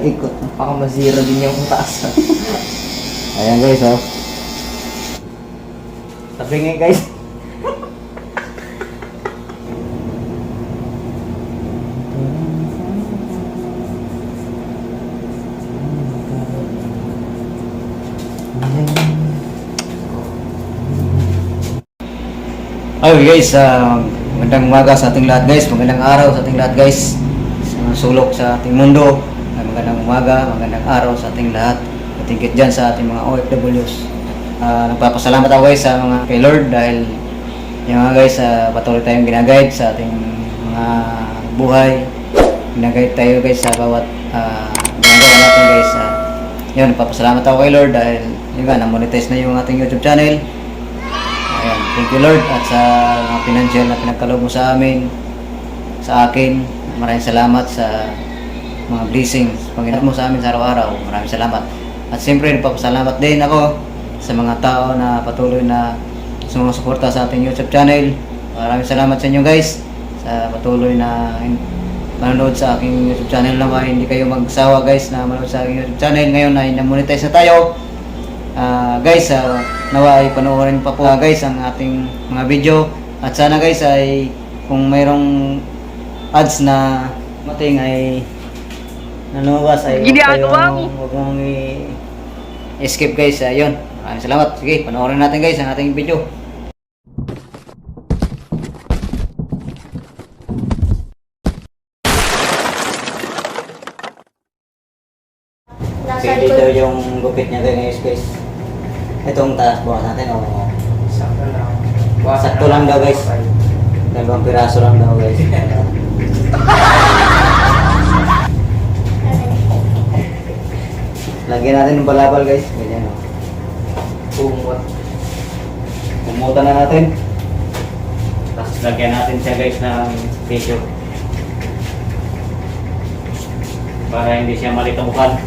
Ikot. Baka masira din yung taas. Ayan guys, oh. Sabi nga guys. Okay guys, magandang umaga sa ating lahat guys, magandang araw sa ating lahat guys, sa mga sulok sa ating mundo, magandang umaga, magandang araw sa ating lahat, patingkit dyan sa ating mga OFWs. Nagpapasalamat ako guys sa mga kay Lord dahil yung mga guys, patuloy tayong ginaguide sa ating mga buhay, ginaguide tayo guys sa bawat ginagawa natin guys. Yun, nagpapasalamat ako kay Lord dahil yun nga, na-monetize na yung ating YouTube channel. Ayan, thank you Lord at sa mga financial na pinagkaloob mo sa amin, sa akin. Maraming salamat sa mga blessings, Panginoon mo sa amin sa araw-araw. Maraming salamat. At siyempre, nagpapasalamat din ako sa mga tao na patuloy na sumusuporta sa ating YouTube channel. Maraming salamat sa inyo guys sa patuloy na manonood sa aking YouTube channel naman. Hindi kayo magsawa guys na manonood sa aking YouTube channel. Ngayon ay na-monetize na tayo. Guys, nawa ay panoorin pa po guys ang ating mga video at sana guys ay kung mayroong ads na mating ay nanuwas ay huwag mong i-skip guys. Yun, maraming salamat. Sige, panoorin natin guys ang ating video. Okay, dito yung gupit niya guys guys. Itong taas bukas natin o Sakto lang. sakto lang daw guys. 2 piraso lang daw guys. Lagyan natin ng balabal guys. Ganyan o. Umot. Umutan na natin. Tapos lagyan natin siya guys ng tissue. Para hindi siya malitukan.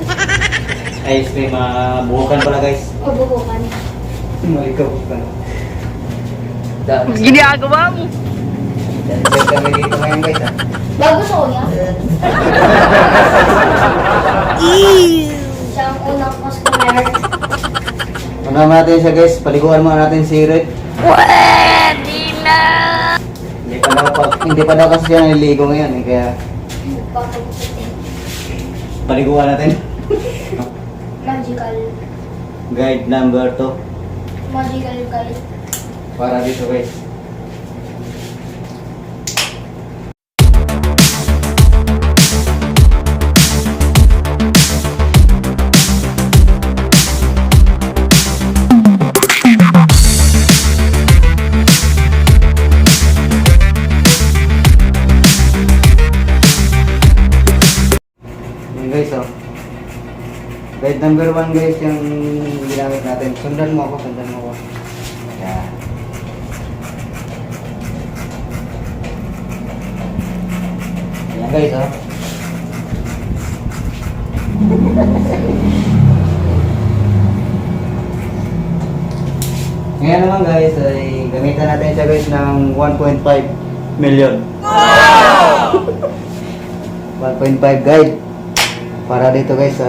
Ice cream, buhukan pala guys. O buhukan. Malikabukan. Ginagawa mo. Dahil kami dito ngayon guys ha. Bago sa kuya? Siya ang unang customer. Unahan natin siya guys, paliguan muna natin si Red. Pwede na. Hindi pa daw kasi siya naliligo ngayon kaya Pagkagupitin. paliguan natin. Magical. Guide number 2 Magical guide. para dito guys. Yan guys oh. Guide number 1 guys yung ginamit natin. Sundan mo ako. Yan. Yan guys oh. Ngayon naman guys ay gamitan natin siya guys ng 1.5 million. Wow! 1.5 guide. Para dito guys,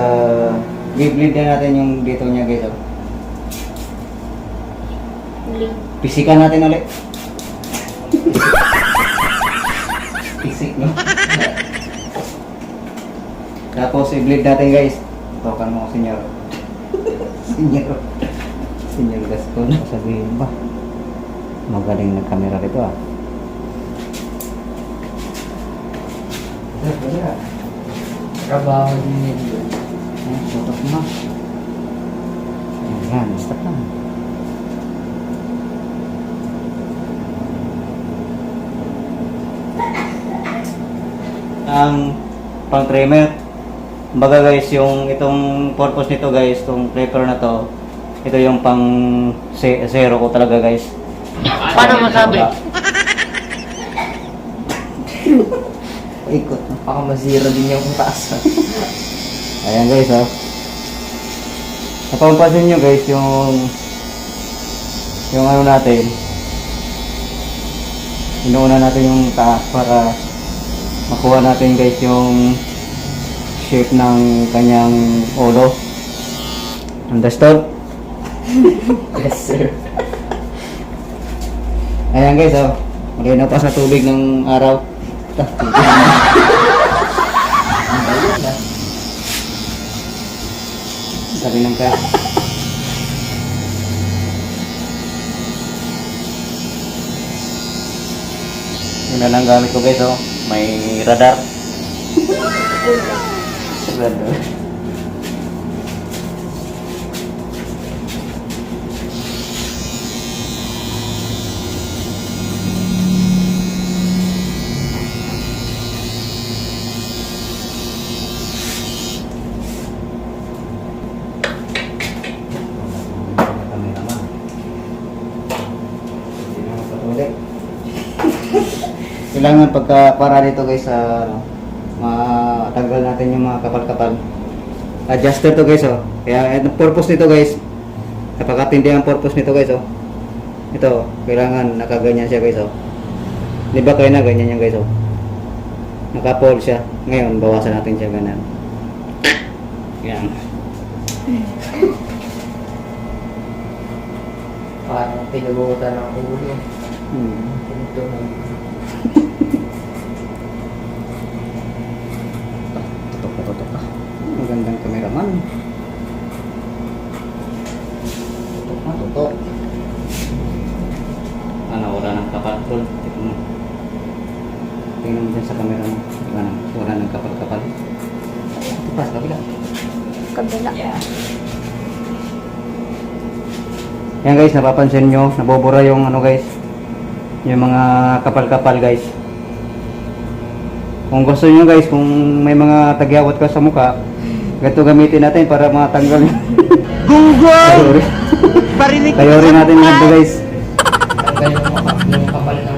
i-bleed na natin yung dito niya guys. Pisikan natin ulit. Pisik no? Tapos i-bleed natin guys. Tokan mo senyor. Senyor Gascon. Sabihin ba? Magaling na camera rito ah. Trabaho din yun. Tutok mo. Ayan, stop lang. Ang pang trimmer. Kumbaga guys, yung itong purpose nito guys, itong clipper na to, ito yung pang zero ko talaga guys. Paano masabi? Ikot. Baka masira din yung taas. Ayan guys ha. Napapansin nyo guys yung ano natin. Inuuna natin yung taas para makuha natin guys yung shape ng kanyang ulo. Understood? Yes, sir. Ayan guys, oh. Malinaw pa sa tubig ng araw. Dali ng kaya. Yun na lang gamit ko guys, oh. May radar. Radar. Kailangan pagka para dito guys sa matanggal natin yung mga kapal-kapal. Adjuster to guys, oh. Kaya ang purpose nito guys, napakatindi ang purpose nito guys, oh. Ito, kailangan nakaganyan siya guys, oh. Di ba kaya na ganyan yan guys, oh. Naka-pull siya. Ngayon, bawasan natin siya ganyan. Yan. Parang pinagutan ng ulo. Ito na. Tutok ka. Magandang kameraman. Tutok. Ano, wala ng kapal-kapal. Tingnan mo dyan sa camera mo. Wala ng kapal-kapal. Ito pa, sa kabila. Kabila. Yan guys, napapansin nyo, nabubura yung ano guys, yung mga kapal-kapal guys. Kung gusto nyo guys, kung may mga tagyawat ka sa mukha, ganito gamitin natin para matanggal. Google! Kayo rin natin ganito guys. Tanggal yung kapal ng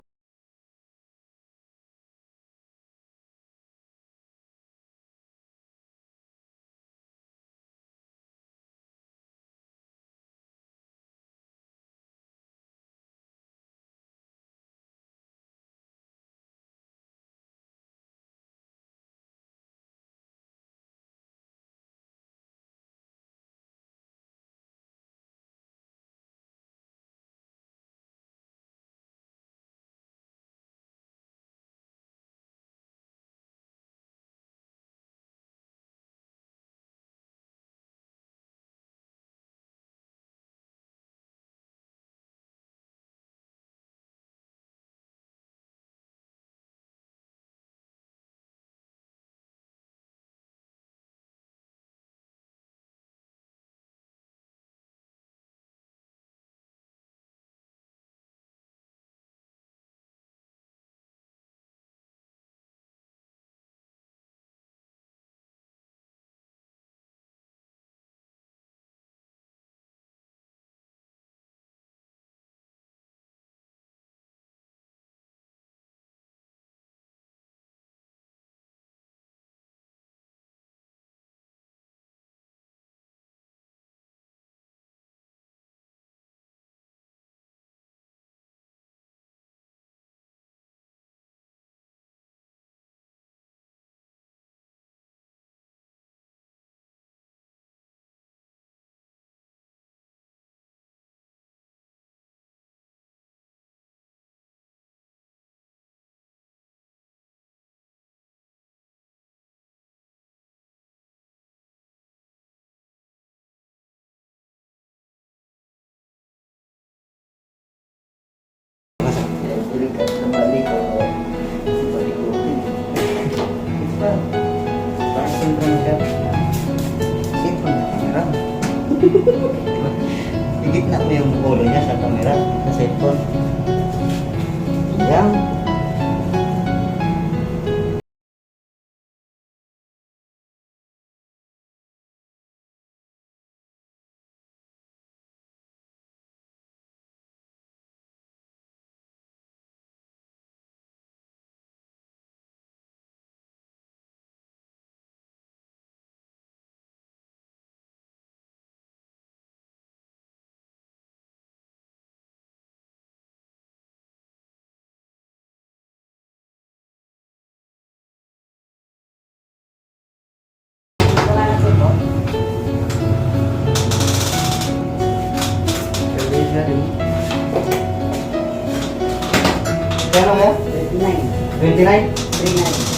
Igit na mo yung ulo niya sa camera, sa cellphone. Yan. natin. Kano mo? 29. 29?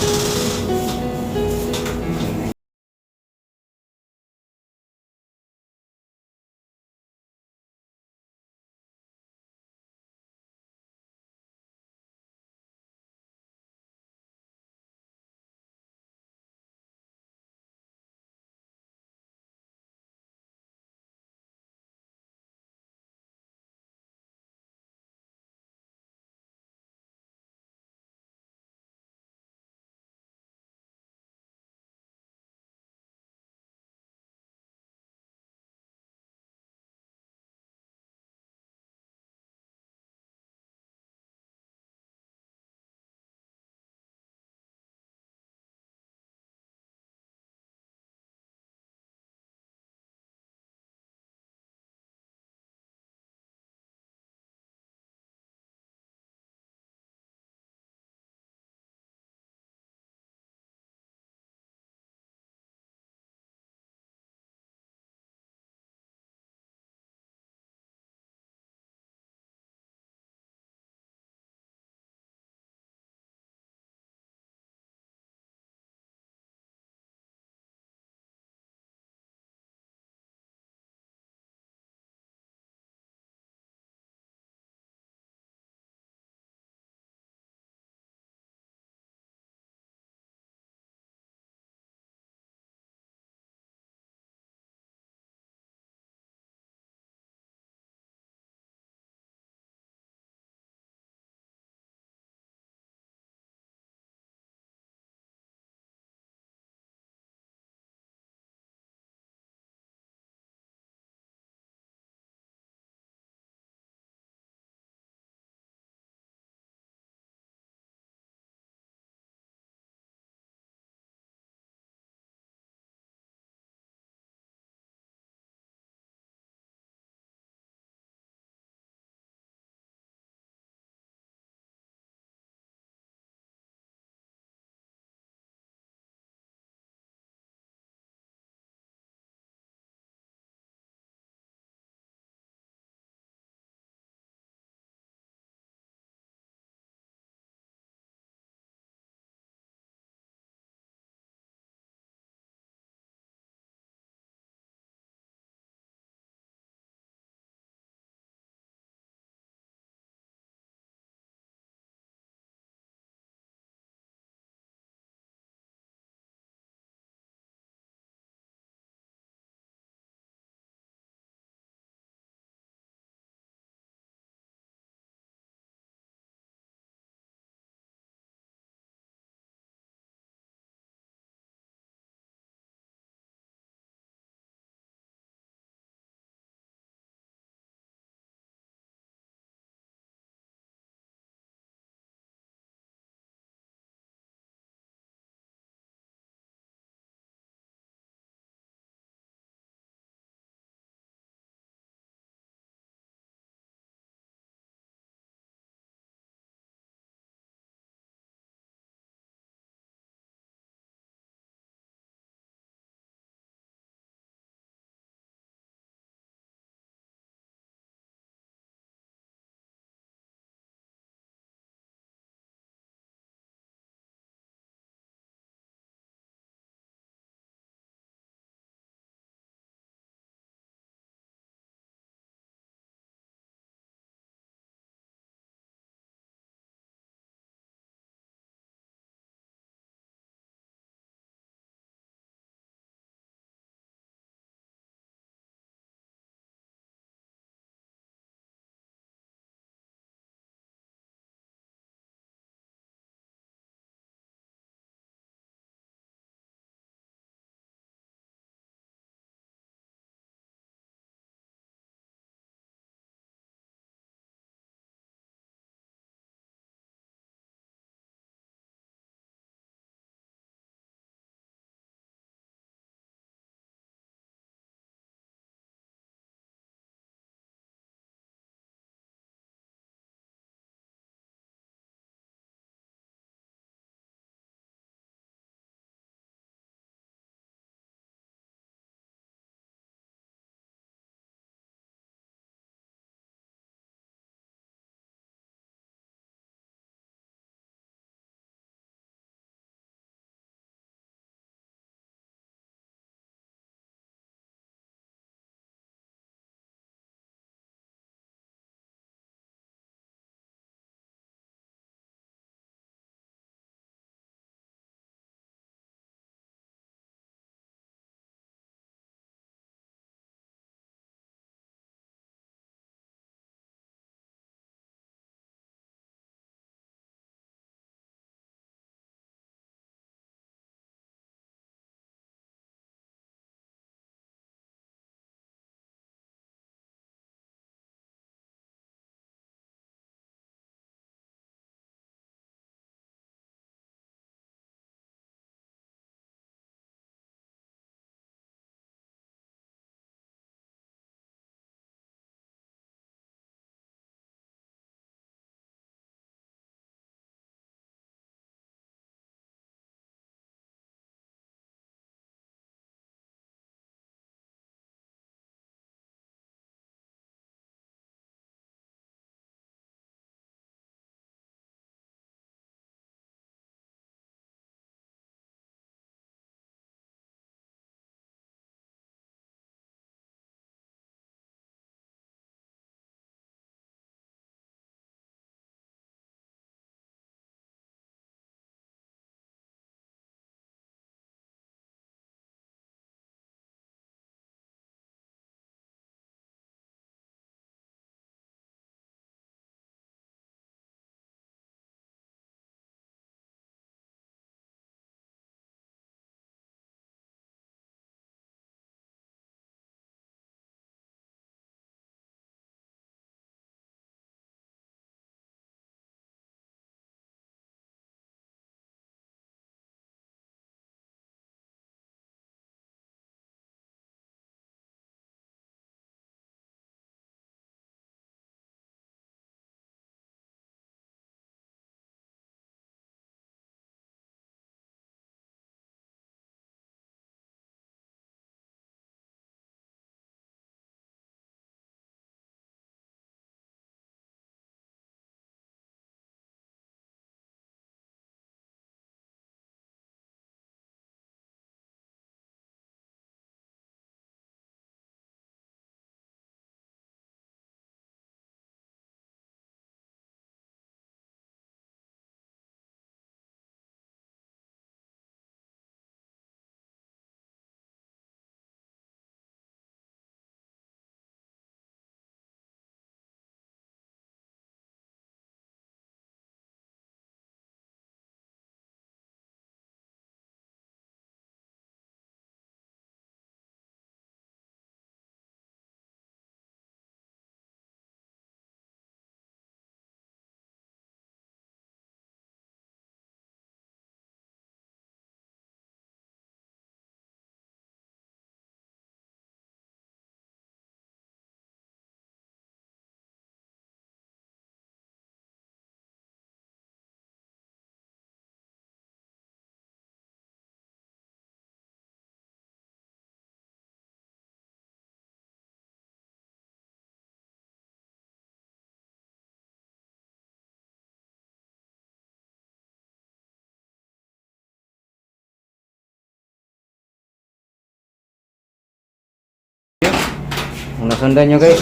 Kung nasundan nyo guys,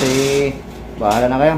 bahala na kayo.